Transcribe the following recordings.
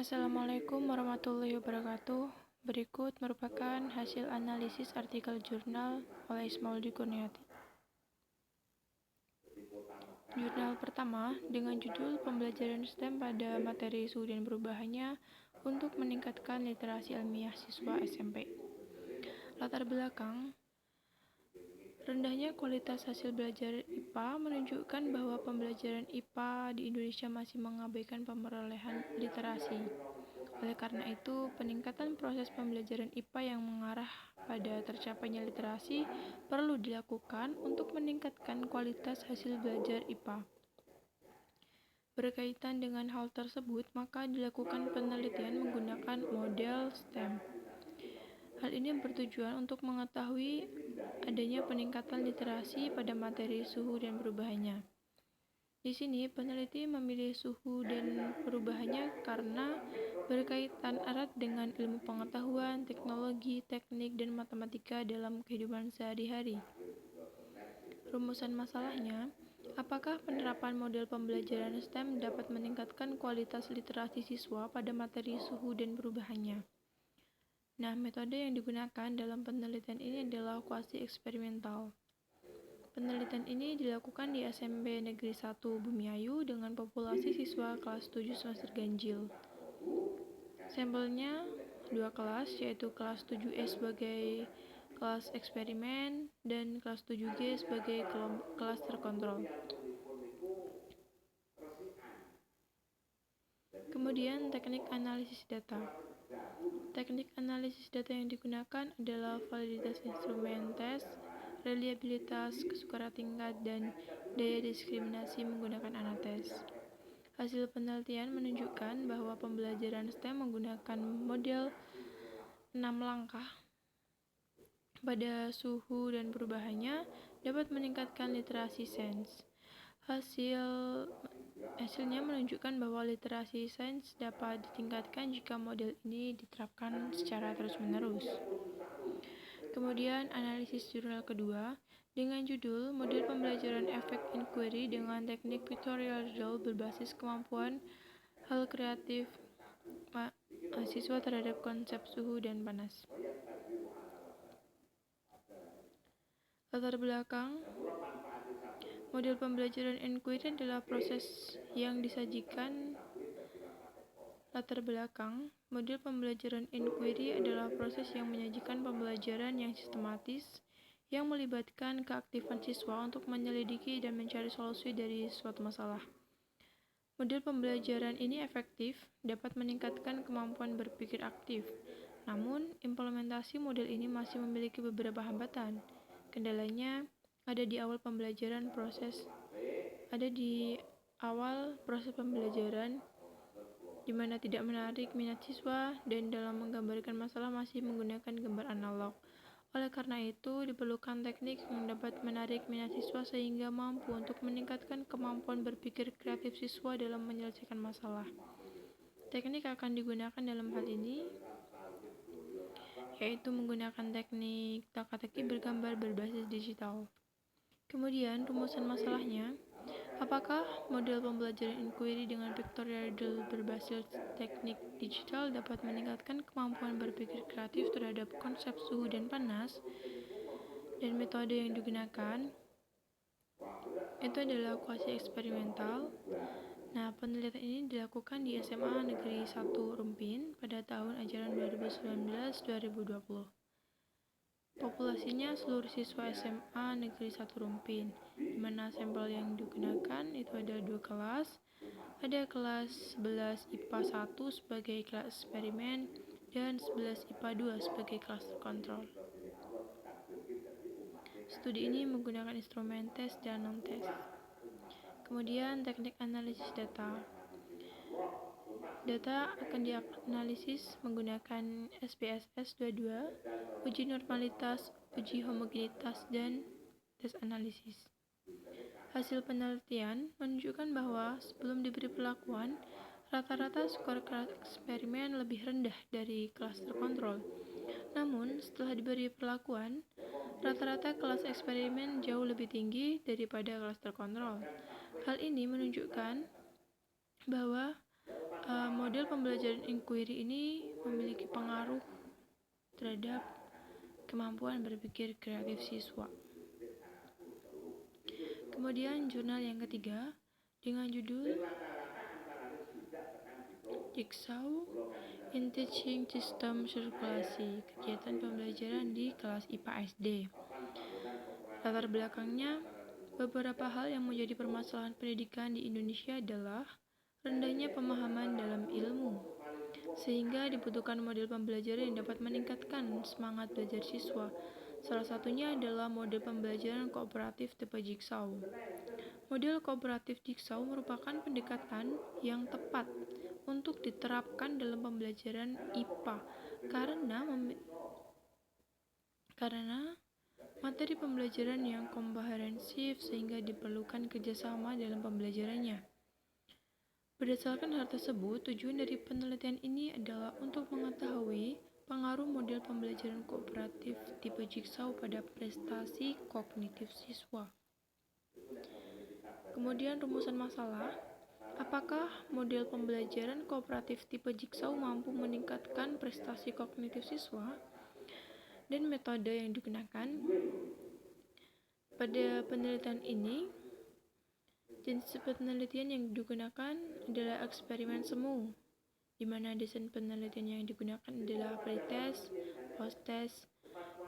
Assalamualaikum warahmatullahi wabarakatuh. Berikut merupakan hasil analisis artikel jurnal oleh Ismail Kurniati. Jurnal pertama dengan judul Pembelajaran STEM pada materi suhu dan perubahannya untuk meningkatkan literasi ilmiah siswa SMP. Latar belakang: rendahnya kualitas hasil belajar IPA menunjukkan bahwa pembelajaran IPA di Indonesia masih mengabaikan pemerolehan literasi. Oleh karena itu, peningkatan proses pembelajaran IPA yang mengarah pada tercapainya literasi perlu dilakukan untuk meningkatkan kualitas hasil belajar IPA. Berkaitan dengan hal tersebut, maka dilakukan penelitian menggunakan model STEM. Hal ini bertujuan untuk mengetahui adanya peningkatan literasi pada materi suhu dan perubahannya. Di sini, peneliti memilih suhu dan perubahannya karena berkaitan erat dengan ilmu pengetahuan, teknologi, teknik, dan matematika dalam kehidupan sehari-hari. Rumusan masalahnya, apakah penerapan model pembelajaran STEM dapat meningkatkan kualitas literasi siswa pada materi suhu dan perubahannya? Nah, metode yang digunakan dalam penelitian ini adalah kuasi eksperimental. Penelitian ini dilakukan di SMP Negeri 1 Bumiayu dengan populasi siswa kelas 7 semester ganjil. Sampelnya 2 kelas, yaitu kelas 7E sebagai kelas eksperimen dan kelas 7G sebagai kelas terkontrol. Kemudian teknik analisis data. Teknik analisis data yang digunakan adalah validitas instrumen tes, reliabilitas, kesukaran tingkat, dan daya diskriminasi menggunakan anates. Hasil penelitian menunjukkan bahwa pembelajaran STEM menggunakan model 6 langkah pada suhu dan perubahannya dapat meningkatkan literasi sains. Hasilnya menunjukkan bahwa literasi sains dapat ditingkatkan jika model ini diterapkan secara terus-menerus. Kemudian analisis jurnal kedua dengan judul Model Pembelajaran Efek Inquiry dengan Teknik Pictorial Riddle berbasis kemampuan hal kreatif mahasiswa terhadap konsep suhu dan panas. Latar belakang: model pembelajaran inquiry adalah proses yang disajikan. Latar belakang: model pembelajaran inquiry adalah proses yang menyajikan pembelajaran yang sistematis yang melibatkan keaktifan siswa untuk menyelidiki dan mencari solusi dari suatu masalah. Model pembelajaran ini efektif, dapat meningkatkan kemampuan berpikir aktif. Namun, implementasi model ini masih memiliki beberapa hambatan. Kendalanya ada di awal proses pembelajaran, di mana tidak menarik minat siswa dan dalam menggambarkan masalah masih menggunakan gambar analog. Oleh karena itu, diperlukan teknik yang dapat menarik minat siswa sehingga mampu untuk meningkatkan kemampuan berpikir kreatif siswa dalam menyelesaikan masalah. Teknik akan digunakan dalam hal ini yaitu menggunakan teknik teka-teki bergambar berbasis digital. Kemudian, rumusan masalahnya, apakah model pembelajaran inquiry dengan pictorial riddle berbasis teknik digital dapat meningkatkan kemampuan berpikir kreatif terhadap konsep suhu dan panas? Dan metode yang digunakan itu adalah kuasi eksperimental. Nah, penelitian ini dilakukan di SMA Negeri 1 Rumpin pada tahun ajaran 2019-2020. Populasinya seluruh siswa SMA Negeri 1 Rumpin, di mana sampel yang digunakan itu ada 2 kelas. Ada kelas 11 IPA 1 sebagai kelas eksperimen dan 11 IPA 2 sebagai kelas terkontrol. Studi ini menggunakan instrumen tes dan non-tes. Kemudian teknik analisis data. Data akan dianalisis menggunakan SPSS 22, uji normalitas, uji homogenitas, dan tes analisis. Hasil penelitian menunjukkan bahwa sebelum diberi perlakuan, rata-rata skor kelas eksperimen lebih rendah dari kelas terkontrol. Namun, setelah diberi perlakuan, rata-rata kelas eksperimen jauh lebih tinggi daripada kelas terkontrol. Hal ini menunjukkan bahwa Model pembelajaran inquiry ini memiliki pengaruh terhadap kemampuan berpikir kreatif siswa. Kemudian jurnal yang ketiga dengan judul Jigsaw in Teaching System Sirkulasi, kegiatan pembelajaran di kelas IPA SD. Latar belakangnya, beberapa hal yang menjadi permasalahan pendidikan di Indonesia adalah rendahnya pemahaman dalam ilmu, sehingga dibutuhkan model pembelajaran yang dapat meningkatkan semangat belajar siswa. Salah satunya adalah model pembelajaran kooperatif tipe Jigsaw. Model kooperatif Jigsaw merupakan pendekatan yang tepat untuk diterapkan dalam pembelajaran IPA karena materi pembelajaran yang komprehensif sehingga diperlukan kerjasama dalam pembelajarannya. Berdasarkan hal tersebut, tujuan dari penelitian ini adalah untuk mengetahui pengaruh model pembelajaran kooperatif tipe Jigsaw pada prestasi kognitif siswa. Kemudian rumusan masalah, apakah model pembelajaran kooperatif tipe Jigsaw mampu meningkatkan prestasi kognitif siswa? Dan metode yang digunakan pada penelitian ini, jenis penelitian yang digunakan adalah eksperimen semu, di mana desain penelitian yang digunakan adalah pretest, post-test,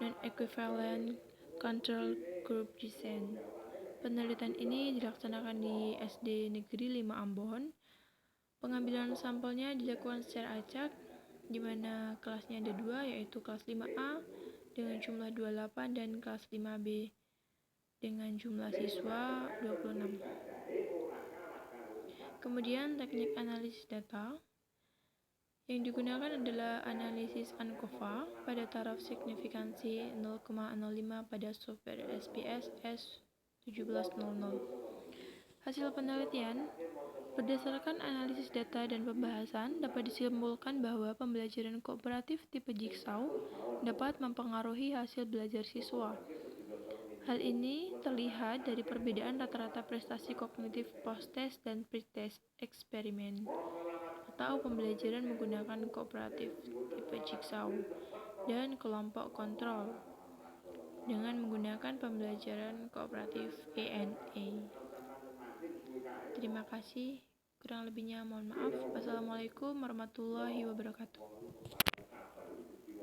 non-equivalent control group design. Penelitian ini dilaksanakan di SD Negeri 5 Ambon. Pengambilan sampelnya dilakukan secara acak, di mana kelasnya ada 2, yaitu kelas 5A dengan jumlah 28 dan kelas 5B dengan jumlah siswa 26. Kemudian teknik analisis data yang digunakan adalah analisis ANCOVA pada taraf signifikansi 0,05 pada software SPS S1700. Hasil penelitian berdasarkan analisis data dan pembahasan dapat disimpulkan bahwa pembelajaran kooperatif tipe Jigsaw dapat mempengaruhi hasil belajar siswa. Hal ini terlihat dari perbedaan rata-rata prestasi kognitif post-test dan pre-test eksperimen atau pembelajaran menggunakan kooperatif tipe Jigsaw dan kelompok kontrol dengan menggunakan pembelajaran kooperatif ANA. Terima kasih, kurang lebihnya mohon maaf. Wassalamualaikum warahmatullahi wabarakatuh.